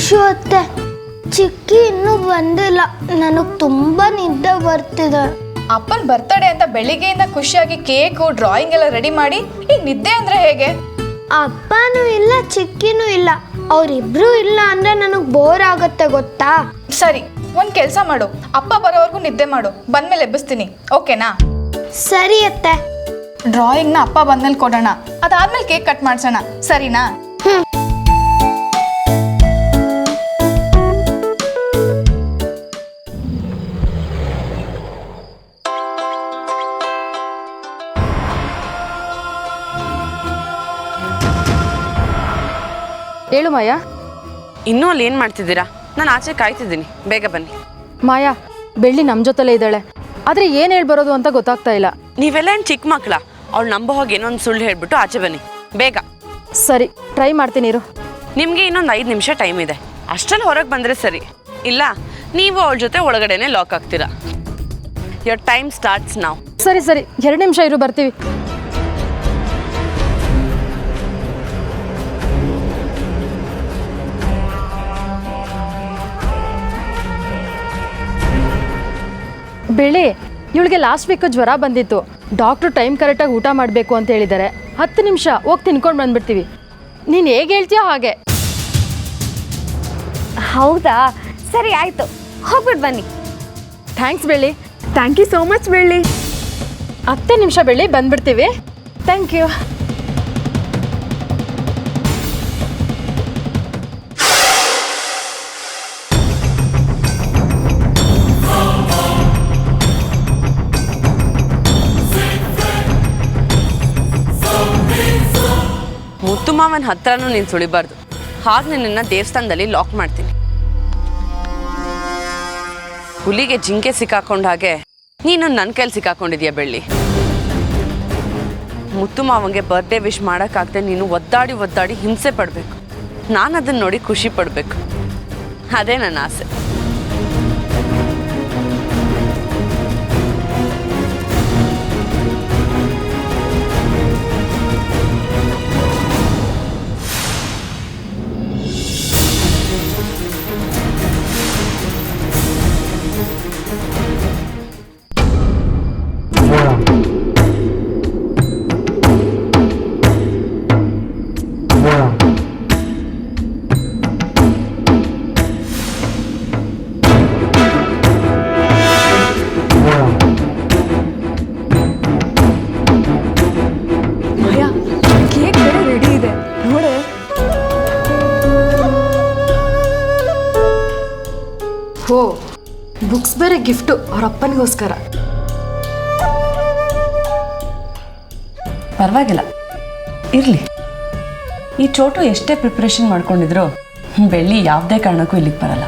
ಇಶು ಅತ್ತೆ, ಚಿಕ್ಕಿ ಇನ್ನೂ ಬಂದಿಲ್ಲ. ನನಗೆ ತುಂಬ ನಿದ್ದೆ ಬರ್ತಿದೆ. ಅಪ್ಪನ ಬರ್ತಡೇ ಅಂತ ಬೆಳಿಗ್ಗೆಯಿಂದ ಖುಷಿಯಾಗಿ ಕೇಕು ಡ್ರಾಯಿಂಗ್ ಎಲ್ಲ ರೆಡಿ ಮಾಡಿ ಈಗ ನಿದ್ದೆ ಅಂದ್ರೆ ಹೇಗೆ? ಅಪ್ಪನೂ ಇಲ್ಲ, ಚಿಕ್ಕಿನೂ ಇಲ್ಲ. ಅವರಿಬ್ರು ಇಲ್ಲ ಅಂದ್ರೆ ನನಗೆ ಬೋರ್ ಆಗುತ್ತೆ ಗೊತ್ತಾ? ಸರಿ, ಒಂದು ಕೆಲಸ ಮಾಡು, ಅಪ್ಪ ಬರೋವರೆಗೂ ನಿದ್ದೆ ಮಾಡು, ಬಂದ್ಮೇಲೆ ಎಬ್ಬಿಸ್ತೀನಿ, ಓಕೆನಾ? ಸರಿ ಅತ್ತೆ. ಡ್ರಾಯಿಂಗ್ನ ಅಪ್ಪ ಬಂದ್ಮೇಲೆ ಕೊಡೋಣ, ಅದಾದ್ಮೇಲೆ ಕೇಕ್ ಕಟ್ ಮಾಡ್ಸೋಣ, ಸರಿನಾ? ಹೇಳು ಮಾಯಾ. ಇನ್ನೂ ಅಲ್ಲಿ ಏನು ಮಾಡ್ತಿದ್ದೀರಾ? ನಾನು ಆಚೆ ಕಾಯ್ತಿದ್ದೀನಿ, ಬೇಗ ಬನ್ನಿ. ಮಾಯಾ, ಬೆಳ್ಳಿ ನಮ್ಮ ಜೊತೆಲೇ ಇದ್ದಾಳೆ, ಆದರೆ ಏನು ಹೇಳ್ಬರೋದು ಅಂತ ಗೊತ್ತಾಗ್ತಾ ಇಲ್ಲ. ನೀವೆಲ್ಲ ಏನು ಚಿಕ್ಕ ಮಕ್ಕಳ? ಅವಳು ನಂಬೋ ಹೋಗಿ ಏನೊಂದು ಸುಳ್ಳು ಹೇಳ್ಬಿಟ್ಟು ಆಚೆ ಬನ್ನಿ, ಬೇಗ. ಸರಿ, ಟ್ರೈ ಮಾಡ್ತೀನಿ ಇರು. ನಿಮಗೆ ಇನ್ನೊಂದು 5 ನಿಮಿಷ ಟೈಮ್ ಇದೆ, ಅಷ್ಟರಲ್ಲಿ ಹೊರಗೆ ಬಂದರೆ ಸರಿ. ಇಲ್ಲ ನೀವು ಅವಳ ಜೊತೆ ಒಳಗಡೆನೆ ಲಾಕ್ ಆಗ್ತೀರಾ. ಯೋರ್ ಟೈಮ್ ಸ್ಟಾರ್ಟ್ಸ್ ನಾವು. ಸರಿ ಸರಿ, 2 ನಿಮಿಷ ಇರು, ಬರ್ತೀವಿ. ಬೆಳ್ಳಿ, ಇವಳಿಗೆ ಲಾಸ್ಟ್ ವೀಕ್ ಜ್ವರ ಬಂದಿತ್ತು. ಡಾಕ್ಟ್ರು ಟೈಮ್ ಕರೆಕ್ಟಾಗಿ ಊಟ ಮಾಡಬೇಕು ಅಂತ ಹೇಳಿದ್ದಾರೆ. 10 ನಿಮಿಷ ಹೋಗಿ ತಿನ್ಕೊಂಡು ಬಂದ್ಬಿಡ್ತೀವಿ. ನೀನು ಹೇಗೆ ಹೇಳ್ತೀಯೋ ಹಾಗೆ. ಹೌದಾ, ಸರಿ ಆಯಿತು, ಹೋಗ್ಬಿಟ್ಟು ಬನ್ನಿ. ಥ್ಯಾಂಕ್ಸ್ ಬೆಳ್ಳಿ. ಥ್ಯಾಂಕ್ ಯು ಸೋ ಮಚ್ ಬೆಳ್ಳಿ. 10 ನಿಮಿಷ ಬೆಳ್ಳಿ, ಬಂದ್ಬಿಡ್ತೀವಿ. Thank you. ಮುತ್ತು ಮಾವನ ಹತ್ರನೂ ನೀನು ಸುಳಿಬಾರ್ದು, ಹಾಗೆ ನಿನ್ನನ್ನು ದೇವಸ್ಥಾನದಲ್ಲಿ ಲಾಕ್ ಮಾಡ್ತೀನಿ. ಹುಲಿಗೆ ಜಿಂಕೆ ಸಿಕ್ಕಾಕೊಂಡ ಹಾಗೆ ನೀನು ನನ್ನ ಕೈಲಿ ಸಿಕ್ಕಾಕೊಂಡಿದ್ಯಾ ಬೆಳ್ಳಿ. ಮುತ್ತು ಮಾವಂಗೆ ಬರ್ಡೇ ವಿಶ್ ಮಾಡೋಕ್ಕಾಗದೆ ನೀನು ಒದ್ದಾಡಿ ಒದ್ದಾಡಿ ಹಿಂಸೆ ಪಡಬೇಕು. ನಾನು ಅದನ್ನು ನೋಡಿ ಖುಷಿ ಪಡಬೇಕು, ಅದೇ ನನ್ನ ಆಸೆ. ಓ, ಬುಕ್ಸ್ ಬೇರೆ ಗಿಫ್ಟು ಅವ್ರ ಅಪ್ಪನಿಗೋಸ್ಕರ. ಪರವಾಗಿಲ್ಲ, ಇರಲಿ. ಈ ಚೋಟು ಎಷ್ಟೇ ಪ್ರಿಪ್ರೇಷನ್ ಮಾಡ್ಕೊಂಡಿದ್ರು ಬೆಳ್ಳಿ ಯಾವುದೇ ಕಾರಣಕ್ಕೂ ಇಲ್ಲಿಗೆ ಬರಲ್ಲ.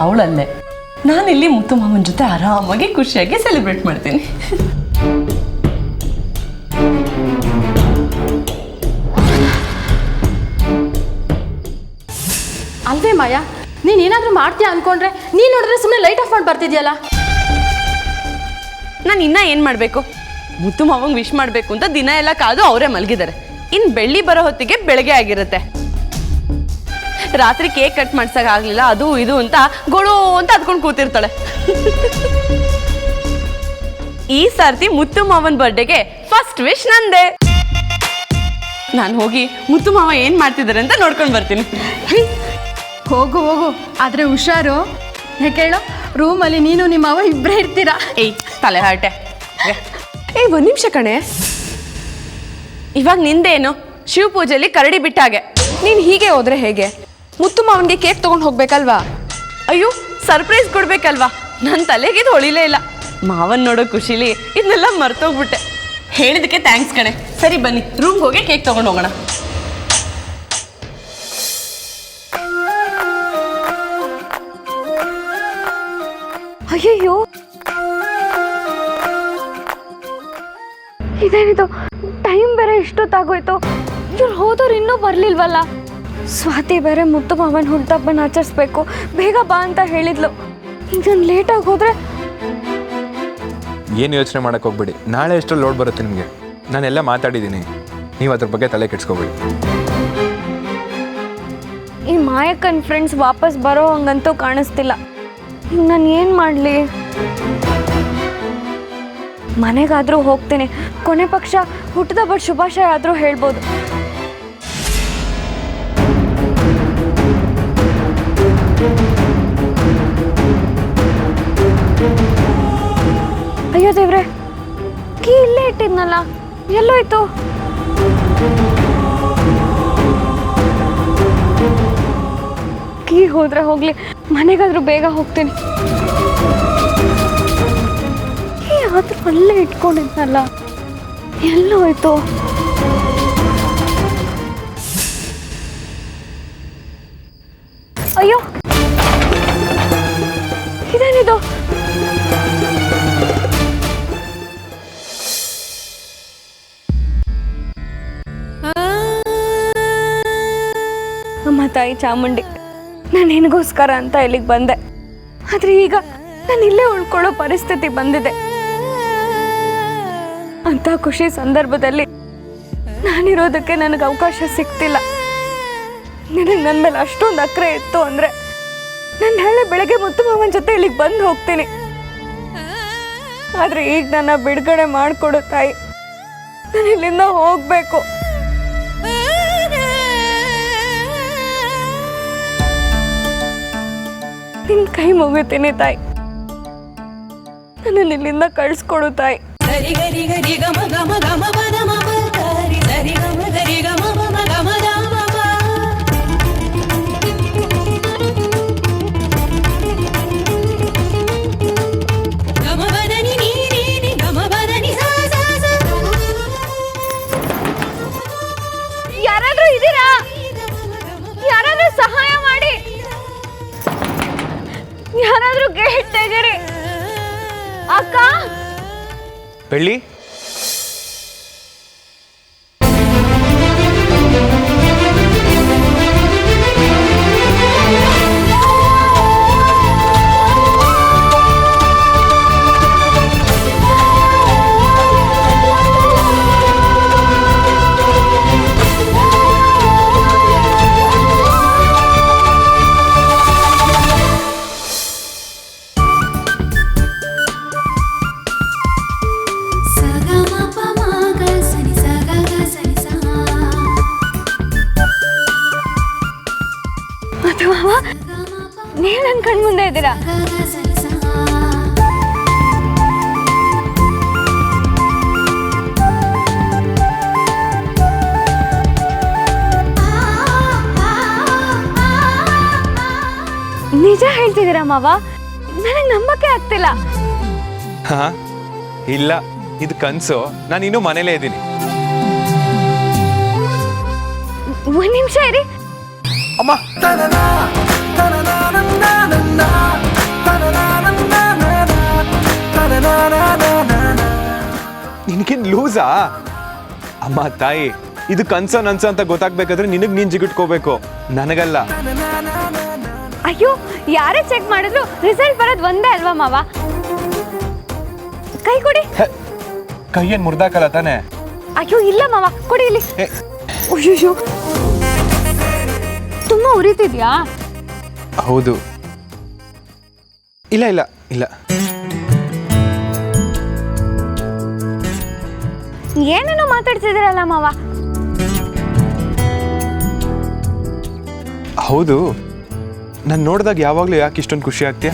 ಅವಳಲ್ಲೇ ನಾನಿಲ್ಲಿ ಮುತ್ತು ಮಾವನ ಜೊತೆ ಆರಾಮಾಗಿ ಖುಷಿಯಾಗಿ ಸೆಲೆಬ್ರೇಟ್ ಮಾಡ್ತೀನಿ. ಅಲ್ವೇ ಮಾಯಾ, ನೀನು ಏನಾದರೂ ಮಾಡ್ತೀಯಾ ಅಂದ್ಕೊಂಡ್ರೆ ನೀನು ನೋಡಿದ್ರೆ ಸುಮ್ಮನೆ ಲೈಟ್ ಆಫ್ ಮಾಡಿ ಬರ್ತಿದ್ಯಲ್ಲ. ನಾನು ಇನ್ನೂ ಏನು ಮಾಡಬೇಕು? ಮುತ್ತು ಮಾವಂಗೆ ವಿಶ್ ಮಾಡಬೇಕು ಅಂತ ದಿನ ಎಲ್ಲ ಕಾದು ಅವರೇ ಮಲಗಿದ್ದಾರೆ. ಇನ್ನು ಬೆಳ್ಳಿ ಬರೋ ಹೊತ್ತಿಗೆ ಬೆಳಗ್ಗೆ ಆಗಿರುತ್ತೆ. ರಾತ್ರಿ ಕೇಕ್ ಕಟ್ ಮಾಡ್ಸೋಕ್ಕಾಗಲಿಲ್ಲ, ಅದು ಇದು ಅಂತ ಗೋಳು ಅಂತ ಅದ್ಕೊಂಡು ಕೂತಿರ್ತಾಳೆ. ಈ ಸರ್ತಿ ಮುತ್ತು ಮಾವನ ಬರ್ಡೇಗೆ ಫಸ್ಟ್ ವಿಶ್ ನಂದೇ. ನಾನು ಹೋಗಿ ಮುತ್ತು ಮಾವ ಏನು ಮಾಡ್ತಿದ್ದಾರೆ ಅಂತ ನೋಡ್ಕೊಂಡು ಬರ್ತೀನಿ. ಹೋಗು ಹೋಗು, ಆದರೆ ಹುಷಾರು. ಯಾಕೆ ಹೇಳು, ರೂಮಲ್ಲಿ ನೀನು ನಿಮ್ಮ ಅವ ಇಬ್ಬರೇ ಇರ್ತೀರಾ. ಏಯ್ ತಲೆ ಹರಟೆ. ಒಂದು ನಿಮಿಷ ಕಣೆ, ಇವಾಗ ನಿಂದೇನು? ಶಿವ ಪೂಜೆಯಲ್ಲಿ ಕರಡಿ ಬಿಟ್ಟಾಗೆ. ನೀನು ಹೀಗೆ ಹೋದ್ರೆ ಹೇಗೆ? ಮುತ್ತು ಮಾವನಿಗೆ ಕೇಕ್ ತೊಗೊಂಡು ಹೋಗ್ಬೇಕಲ್ವಾ? ಅಯ್ಯೋ, ಸರ್ಪ್ರೈಸ್ ಕೊಡ್ಬೇಕಲ್ವಾ? ನನ್ನ ತಲೆಗಿದು ಹೊಳಿಲೇ ಇಲ್ಲ. ಮಾವನ್ ನೋಡೋ ಖುಷಿಲಿ ಇದನ್ನೆಲ್ಲ ಮರ್ತೋಗ್ಬಿಟ್ಟೆ. ಹೇಳಿದಕ್ಕೆ ಥ್ಯಾಂಕ್ಸ್ ಕಣೆ. ಸರಿ ಬನ್ನಿ, ರೂಮ್ಗೆ ಹೋಗಿ ಕೇಕ್ ತೊಗೊಂಡು ಹೋಗೋಣ. ಅಯ್ಯಯ್ಯೋ, ಇದೇನಿದು, ಟೈಮ್ ಬೇರೆ ಇಷ್ಟೊತ್ತಾಗೋಯ್ತು. ಇವ್ರು ಹೋದವ್ರು ಇನ್ನೂ ಬರಲಿಲ್ವಲ್ಲ. ಸ್ವಾತಿ ಬೇರೆ ಮುತ್ತು ಮಾವನ ಹುಟ್ಟುಹಬ್ಬನ ಆಚರಿಸ್ಬೇಕು, ಬೇಗ ಬಾ ಅಂತ ಹೇಳಿದ್ಲು. ಇದನ್ನು ಲೇಟಾಗಿ ಹೋದರೆ. ಏನು ಯೋಚನೆ ಮಾಡೋಕ್ಕೆ ಹೋಗ್ಬೇಡಿ, ನಾಳೆ ಎಷ್ಟರಲ್ಲಿ ಲೋಡ್ ಬರುತ್ತೆ ನಿಮಗೆ. ನಾನೆಲ್ಲ ಮಾತಾಡಿದ್ದೀನಿ, ನೀವು ಅದ್ರ ಬಗ್ಗೆ ತಲೆ ಕೆಡ್ಸ್ಕೋಬೇಡಿ. ಈ ಮಾಯಕ್ಕನ ಫ್ರೆಂಡ್ಸ್ ವಾಪಸ್ ಬರೋ ಹಂಗಂತೂ ಕಾಣಿಸ್ತಿಲ್ಲ. ಈಗ ನಾನು ಏನು ಮಾಡಲಿ? ಮನೆಗಾದರೂ ಹೋಗ್ತೀನಿ, ಕೊನೆ ಪಕ್ಷ ಹುಟ್ಟಿದಬ್ಬ ಶುಭಾಶಯ ಆದರೂ ಹೇಳ್ಬೋದು. ಅಯ್ಯೋ ದೇವ್ರೆ, ಕೀ ಇಲ್ಲೇ ಇಟ್ಟಿದ್ನಲ್ಲ, ಎಲ್ಲೋಯ್ತು? ಕೀ ಹೋದ್ರೆ ಹೋಗ್ಲಿ, ಮನೆಗಾದ್ರೂ ಬೇಗ ಹೋಗ್ತೀನಿ. ಕೀ ಆದ್ರೂ ಅಲ್ಲೇ ಇಟ್ಕೊಂಡಿದ್ನಲ್ಲ, ಎಲ್ಲೋಯ್ತು? ಅಯ್ಯೋ, ಇದೇನಿದು? ಅಮ್ಮ ತಾಯಿ ಚಾಮುಂಡಿ, ನಾನು ನಿನಗೋಸ್ಕರ ಅಂತ ಇಲ್ಲಿಗೆ ಬಂದೆ, ಆದ್ರೆ ಈಗ ನಾನು ಇಲ್ಲೇ ಉಳ್ಕೊಳ್ಳೋ ಪರಿಸ್ಥಿತಿ ಬಂದಿದೆ. ಅಂತ ಖುಷಿ ಸಂದರ್ಭದಲ್ಲಿ ನಾನಿರೋದಕ್ಕೆ ನನಗೆ ಅವಕಾಶ ಸಿಗ್ತಿಲ್ಲ. ನಿನಗೆ ನನ್ನ ಮೇಲೆ ಅಷ್ಟೊಂದು ಅಕ್ರೆ ಇತ್ತು ಅಂದ್ರೆ ನಾನು ನಾಳೆ ಬೆಳಗ್ಗೆ ಮುತ್ತು ಮಾವನ ಜೊತೆ ಇಲ್ಲಿಗೆ ಬಂದು ಹೋಗ್ತೀನಿ. ಆದ್ರೆ ಈಗ ನನ್ನ ಬಿಡುಗಡೆ ಮಾಡಿಕೊಡು ತಾಯಿ, ನಾನು ಇಲ್ಲಿಂದ ಹೋಗ್ಬೇಕು. ನಿನ್ ಕೈ ಮುಗಿತೀನಿ ತಾಯಿ, ನನ್ನ ಇಲ್ಲಿಂದ ಕಳಿಸ್ಕೊಡು ತಾಯಿ. ಯಾರಾದ್ರೂ ಇದೀರಾ? ಯಾರಾದ್ರೂ ಸಹಾಯ ಮಾಡಿ, ಯಾರಾದ್ರೂ ಗೇಟ್ ತೆಗೀರಿ. ಅಕ್ಕ, ಬೆಳ್ಳಿ, ನೀವು ನನ್ನ ಕಣ್ ಮುಂದೆ ಇದ್ದೀರಾ? ನಿಜ ಹೇಳ್ತಿದ್ದೀರಾ ಮಾವ? ನನಗೆ ನಂಬಕ್ಕೆ ಆಗ್ತಿಲ್ಲ. ಹಾ ಇಲ್ಲ, ಇದು ಕನ್ಸು. ನಾನು ಇನ್ನೂ ಮನೇಲೇ ಇದ್ದೀನಿ. ಒಂದ್ ನಿಮಿಷ ಇರಿ. ಅಮ್ಮ, ನಿನ್ಗಿನ್ ಲೂಸಾ? ಅಮ್ಮ ತಾಯಿ, ಇದು ಕನ್ಸೋ ನನ್ಸೋ ಅಂತ ಗೊತ್ತಾಗ್ಬೇಕಾದ್ರೆ ನಿನಗ್ ನೀನ್ ಜಿಗಿಟ್ಕೋಬೇಕು, ನನಗಲ್ಲ. ಅಯ್ಯೋ, ಯಾರೇ ಚೆಕ್ ಮಾಡಿದ್ರು ರಿಸಲ್ಟ್ ಬರೋದು ಒಂದೇ ಅಲ್ವಾ ಮಾವ? ಕೈ ಕೊಡಿ. ಕೈಯೇನ್ ಮುರ್ದಾಕಲ್ಲ ತಾನೆ? ಅಯ್ಯೋ ಇಲ್ಲ ಮಾವ, ಕೊಡಿ ಇಲ್ಲಿ. ಅಯ್ಯೋ, ತುಂಬಾ ಉರಿತಿದ್ಯಾ? ಹೌದು. ಇಲ್ಲ ಇಲ್ಲ ಇಲ್ಲ. ಏನೇನೋ ಮಾತಾಡ್ತಿದ್ದೀರಲ್ಲ ಮಾವ? ಹೌದು, ನಾನು ನೋಡಿದಾಗ ಯಾವಾಗಲೂ ಯಾಕೆ ಇಷ್ಟೊಂದು ಖುಷಿ ಆಗ್ತೀಯ?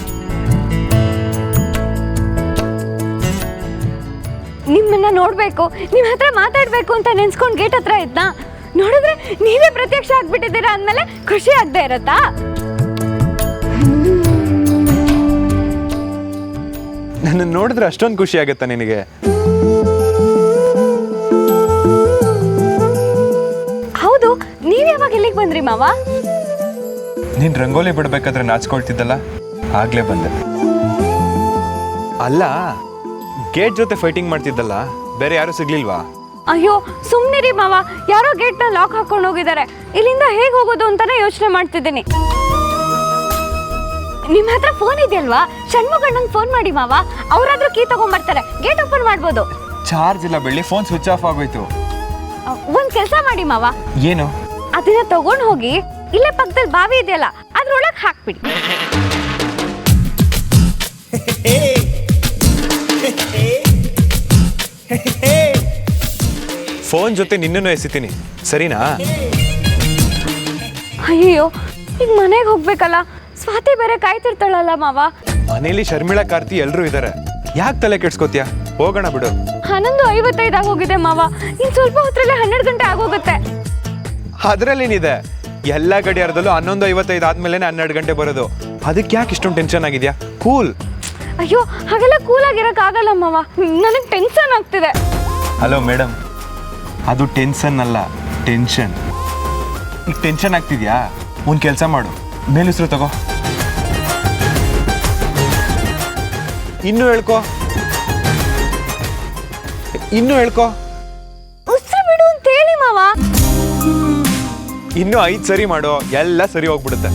ನಿಮ್ಮನ್ನ ನೋಡ್ಬೇಕು, ನಿಮ್ಮ ಹತ್ರ ಮಾತಾಡ್ಬೇಕು ಅಂತ ನೆನ್ಸ್ಕೊಂಡು ಗೇಟ್ ಹತ್ರ ಇದ್ನಾ, ನೋಡಿದ್ರೆ ನೀವೇ ಪ್ರತ್ಯಕ್ಷ ಆಗ್ಬಿಟ್ಟಿದ್ದೀರಾ ಅಂದ್ಮೇಲೆ ಖುಷಿ ಆಗದೆ ಇರತ್ತಾ? ನನ್ನ ನೋಡಿದ್ರೆ ಅಷ್ಟೊಂದು ಖುಷಿ ಆಗತ್ತಾ ನಿನಗೆ? ಹೌದು, ನೀವ್ ಯಾವಾಗ ಇಲ್ಲಿಗೆ ಬಂದ್ರಿ ಮಾವ? ನೀನ್ ರಂಗೋಲಿ ಬಿಡ್ಬೇಕಾದ್ರೆ ನಾಚ್ಕೊಳ್ತಿದ್ದಲ್ಲ, ಆಗ್ಲೇ ಬಂದೆ. ಅಲ್ಲ, ಗೇಟ್ ಜೊತೆ ಫೈಟಿಂಗ್ ಮಾಡ್ತಿದ್ದಲ್ಲ, ಬೇರೆ ಯಾರು ಸಿಗ್ಲಿಲ್ವಾ? ಅಯ್ಯೋ ಸುಮ್ನಿರಿ ಮಾವ, ಯಾರೋ ಗೇಟ್ ನ ಲಾಕ್ ಹಾಕೊಂಡು ಹೋಗಿದ್ದಾರೆ. ಇಲ್ಲಿಂದ ಹೇಗೆ ಹೋಗೋದು ಅಂತಾನೆ ಯೋಚನೆ ಮಾಡ್ತಿದ್ದೀನಿ. ನಿಮ್ಮ ಹತ್ರ ಫೋನ್ ಇದೆಯಲ್ವಾ? ಷಣ್ಮುಗಣ್ಣಂಗೆ ಫೋನ್ ಮಾಡಿ ಮಾವ, ಅವರಾದ್ರೂ ಕೀ ತಗೊಂಡ್ಬರ್ತಾರೆ, ಗೇಟ್ ಓಪನ್ ಮಾಡ್ಬೋದು. ಚಾರ್ಜ್ ಇಲ್ಲ ಬೆಳ್ಳಿ, ಫೋನ್ ಸ್ವಿಚ್ ಆಫ್ ಆಗೋಯ್ತು. ಒಂದ್ ಕೆಲಸ ಮಾಡಿ ಮಾವ. ಏನು? ಅದನ್ನ ತಗೊಂಡ್ ಹೋಗಿ ಇಲ್ಲೇ ಪಕ್ಕದಲ್ಲಿ ಬಾವಿ ಇದೆಯಲ್ಲ ಅದ್ರೊಳಗೆ ಹಾಕ್ಬಿಡಿ. ಫೋನ್ ಜೊತೆ ನಿನ್ನನ್ನು ಎಸಿತೀನಿ, ಸರಿನಾ? ಅಯ್ಯೋ, ಈಗ ಮನೆಗೆ ಹೋಗ್ಬೇಕಲ್ಲ, ಸ್ವಾತಿ ಬೇರೆ ಕಾಯ್ತಿರ್ತಾಳಲ್ಲ ಮಾವ. ಮನೇಲಿ ಶರ್ಮಿಳಾ, ಕಾರ್ತಿ ಎಲ್ರೂ ಇದ್ದಾರೆ, ಯಾಕೆ ತಲೆ ಕೆಡ್ಸ್ಕೊತೀಯ? ಹೋಗೋಣ ಬಿಡು. 11:55 ಆಗೋಗಿದೆ ಮಾವ. ಇನ್ ಸ್ವಲ್ಪ ಹೊತ್ತರಲ್ಲೇ 12 ಗಂಟೆ ಆಗೋಗುತ್ತೆ. ಅದ್ರಲ್ಲೇನಿದೆ, ಎಲ್ಲ ಗಡಿಯಾರದಲ್ಲೂ 11:55 ಆದ್ಮೇಲೆ 12 ಗಂಟೆ ಬರೋದು. ಅದಕ್ಕೆ ಯಾಕೆ ಇಷ್ಟೊಂದು ಟೆನ್ಷನ್ ಆಗಿದ್ಯಾ? ಕೂಲ್. ಅಯ್ಯೋ, ಹಾಗೆಲ್ಲ ಕೂಲಾಗಿರಕ್ ಆಗಲ್ಲ ಮಾವ, ನನಗೆ ಟೆನ್ಷನ್ ಆಗ್ತಿದೆ. ಹಲೋ ಮೇಡಮ್, ಅದು ಟೆನ್ಷನ್ ಅಲ್ಲ, ಟೆನ್ಷನ್. ಈಗ ಟೆನ್ಷನ್ ಆಗ್ತಿದ್ಯಾ? ಒಂದು ಕೆಲಸ ಮಾಡು, ಮೇಲುಸಿರು ತಗೋ, ಇನ್ನೂ ಹೇಳ್ಕೊ, ಇನ್ನೂ ಹೇಳ್ಕೊ. ಉಸಿರು ಬಿಡು ಅಂತ ಹೇಳಿ ಮಾವ. ಇನ್ನೂ 5 ಸರಿ ಮಾಡು, ಎಲ್ಲ ಸರಿ ಹೋಗ್ಬಿಡುತ್ತೆ.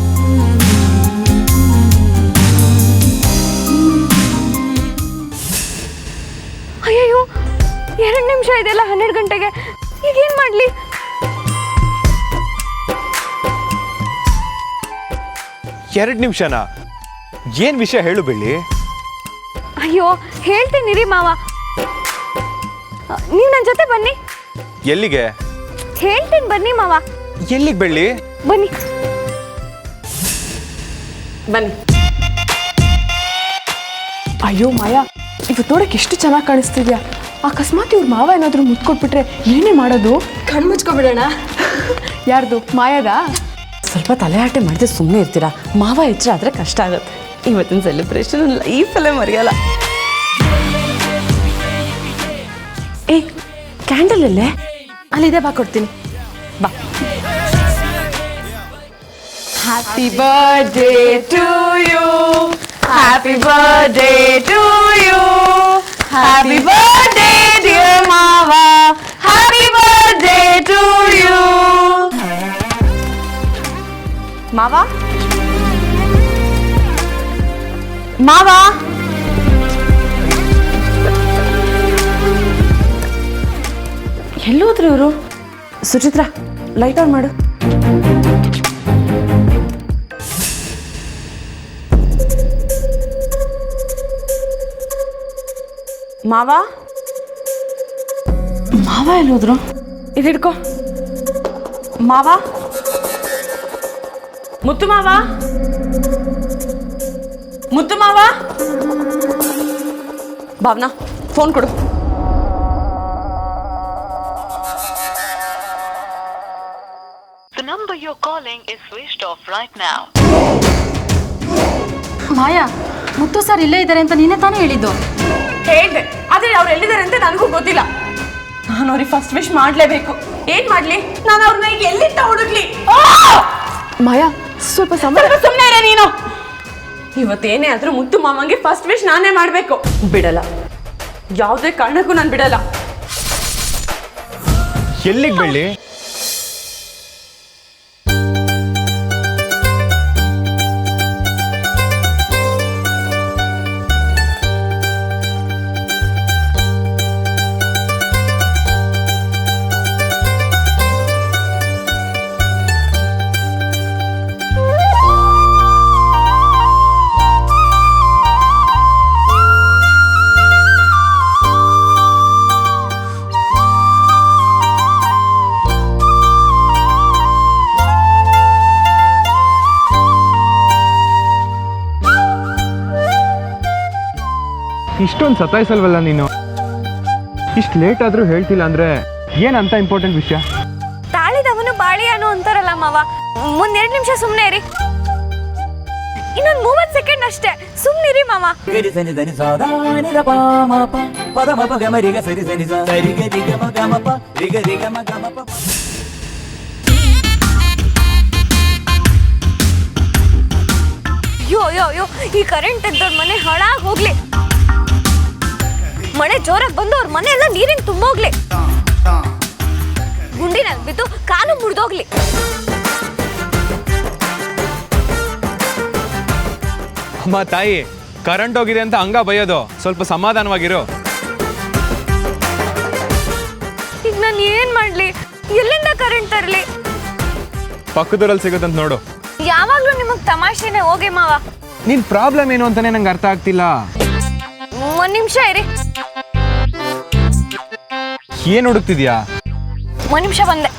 ಅಯ್ಯಯ್ಯೋ, 2 ನಿಮಿಷ ಇದೆಲ್ಲ 12 ಗಂಟೆಗೆ. ಈಗೇನ್ ಮಾಡ್ಲಿ? ಎರಡು ನಿಮಿಷನಾ? ಏನ್ ವಿಷಯ ಹೇಳು ಬೆಳ್ಳಿ. ಅಯ್ಯೋ, ಹೇಳ್ತೀನಿ ರೀ ಮಾವ, ನೀವು ನನ್ನ ಜೊತೆ ಬನ್ನಿ. ಎಲ್ಲಿಗೆ? ಹೇಳ್ತೀನಿ ಬನ್ನಿ ಮಾವ. ಎಲ್ಲಿಗೆ ಬೆಳ್ಳಿ? ಬನ್ನಿ ಬನ್ನಿ. ಅಯ್ಯೋ ಮಾಯಾ, ಇವತ್ತು ನೋಡಕ್ಕೆ ಎಷ್ಟು ಚೆನ್ನಾಗಿ ಕಾಣಿಸ್ತಿದ್ಯಾ. ಅಕಸ್ಮಾತ್ ಇವ್ರ ಮಾವ ಏನಾದರೂ ಮುತ್ಕೊಟ್ಬಿಟ್ರೆ ಏನೇ ಮಾಡೋದು? ಕಣ್ಣು ಮುಚ್ಕೊಬಿಡೋಣ. ಯಾರ್ದು? ಮಾಯಾದ? ಸ್ವಲ್ಪ ತಲೆಹಾಟೆ ಮಾಡಿದ್ರೆ ಸುಮ್ಮನೆ ಇರ್ತೀರಾ? ಮಾವ ಎಚ್ಚರ ಆದರೆ ಕಷ್ಟ ಆಗುತ್ತೆ. ಇವತ್ತಿನ ಸೆಲೆಬ್ರೇಷನ್ ಲೈಫಲ್ಲೇ ಮರೆಯಲ್ಲ. ಏ, ಕ್ಯಾಂಡಲ್ ಅಲ್ಲೇ? ಅಲ್ಲಿದೆ, ಬಾ ಕೊಡ್ತೀನಿ. ಬಾ. Happy birthday to you, happy birthday to you, happy birthday dear ಮಾವ, ಹ್ಯಾಪಿ ಬರ್ಡೇ ಟು ಯು. ಮಾವ, ಮಾವ, ಎಲ್ಲೋದ್ರು ಇವರು? ಸುಚಿತ್ರಾ, ಲೈಟ್ ಆನ್ ಮಾಡು. ಮಾವ, ಮಾವ ಎಲ್ಲೋದ್ರು? ಇದು ಹಿಡ್ಕೊ. ಮಾವ, ಮುತ್ತು ಮಾವ, ಮುತ್ತು ಮಾವ. ಭಾವನಾ, ಫೋನ್ ಕೊಡು. The number you're calling is switched off right now. Maya, Muthu sir ಇಲ್ಲೇ ಇದ್ದಾರೆ ಅಂತ ನೀನೇ ತಾನೇ ಹೇಳಿದ್ದು. ಹೇಳ್ದೆ, ಆದರೆ ಅವ್ರು ಎಲ್ಲಿದ್ದಾರೆ ಅಂತ ನನಗೂ ಗೊತ್ತಿಲ್ಲ. ನಾನು ಅವ್ರಿಗೆ ಫಸ್ಟ್ ವಿಶ್ ಮಾಡಲೇಬೇಕು. ಏನ್ ಮಾಡ್ಲಿ? ನಾನು ಅವ್ರನ್ನ ಈಗ ಎಲ್ಲಿಂದ ಹುಡುಕ್ಲಿ? ಮಾಯಾ, ಸ್ವಲ್ಪ ಸುಮ್ಮನೆ ಇರ ನೀನು. ಇವತ್ತೇನೇ ಆದ್ರೂ ಮುತ್ತು ಮಾಮಂಗೆ ಫಸ್ಟ್ ವಿಶ್ ನಾನೇ ಮಾಡಬೇಕು. ಬಿಡಲ್ಲ, ಯಾವುದೇ ಕಾರಣಕ್ಕೂ ನಾನು ಬಿಡಲ್ಲ. ಎಲ್ಲಿಗೆ ಬೆಳ್ಳಿ? ಇಷ್ಟೊಂದು ಸತಾಯಿಸಲ್ವಲ್ಲ ನೀನು? ಇಷ್ಟು ಲೇಟ್ ಆದ್ರೂ ಹೇಳ್ತಿಲ್ಲ ಅಂದ್ರೆ ಏನಂತ ಇಂಪಾರ್ಟೆಂಟ್ ವಿಷಯ? ತಾಳಿದವನು ಬಾಳಿಯಾನು ಅಂತಾರಲ್ಲ ಮಾವ. ಮುಂದ್ 2 ನಿಮಿಷ ಸುಮ್ಮನೆ ಇರಿ. ಇನ್ನೊಂದು 30 ಸೆಕೆಂಡ್ ಅಷ್ಟೇ, ಸುಮ್ಮನಿರಿ ಮಾವ. ಅಯ್ಯೋ ಅಯ್ಯೋ ಅಯ್ಯೋ, ಈ ಕರೆಂಟ್ ತೆಗ್ದವ್ರ ಮನೆ ಹಾಳಾಗಿ ಹೋಗ್ಲಿ. ಮಳೆ ಜೋರಾಗಿ ಬಂದು ಅವ್ರ ಮನೆ ಎಲ್ಲ ನೀರಿನ ತುಂಬೋಗ್ಲಿ. ಗುಂಡಿನಲ್ಲಿ ಬಿದ್ದು ಕಾಲು ಮುರಿದೋಗ್ಲಿ. ಅಮ್ಮ ತಾಯಿ, ಕರೆಂಟ್ ಹೋಗಿದೆ ಅಂತ ಹಂಗ ಬೈಯೋದು? ಸ್ವಲ್ಪ ಸಮಾಧಾನವಾಗಿರು. ಈಗ ನಾನು ಏನ್ ಮಾಡ್ಲಿ? ಎಲ್ಲಿಂದ ಕರೆಂಟ್ ತರಲಿ? ಪಕ್ಕದೂರಲ್ಲಿ ಸಿಗುತ್ತಂತ ನೋಡು. ಯಾವಾಗ್ಲೂ ನಿಮಗ್ ತಮಾಷೆನೆ, ಹೋಗಿ ಮಾವ. ನಿನ್ ಪ್ರಾಬ್ಲಮ್ ಏನು ಅಂತಾನೆ ನಂಗೆ ಅರ್ಥ ಆಗ್ತಿಲ್ಲ. ಒಂದ್ ನಿಮಿಷ ಇರಿ. ಏನ್ ಹುಡುಕ್ತಿದ್ಯಾ? ಒಂದ್ ನಿಮಿಷ ಬಂದೆ.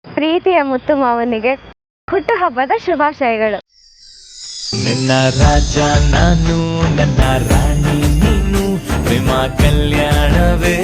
ಪ್ರೀತಿಯ ಮುತ್ತು ಮಾವನಿಗೆ ಹುಟ್ಟುಹಬ್ಬದ ಶುಭಾಶಯಗಳು. ನನ್ನ ರಾಜ ನಾನು, ನನ್ನ ರಾಣಿ ನೀನು, ಪ್ರೇಮ ಕಲ್ಯಾಣವೇ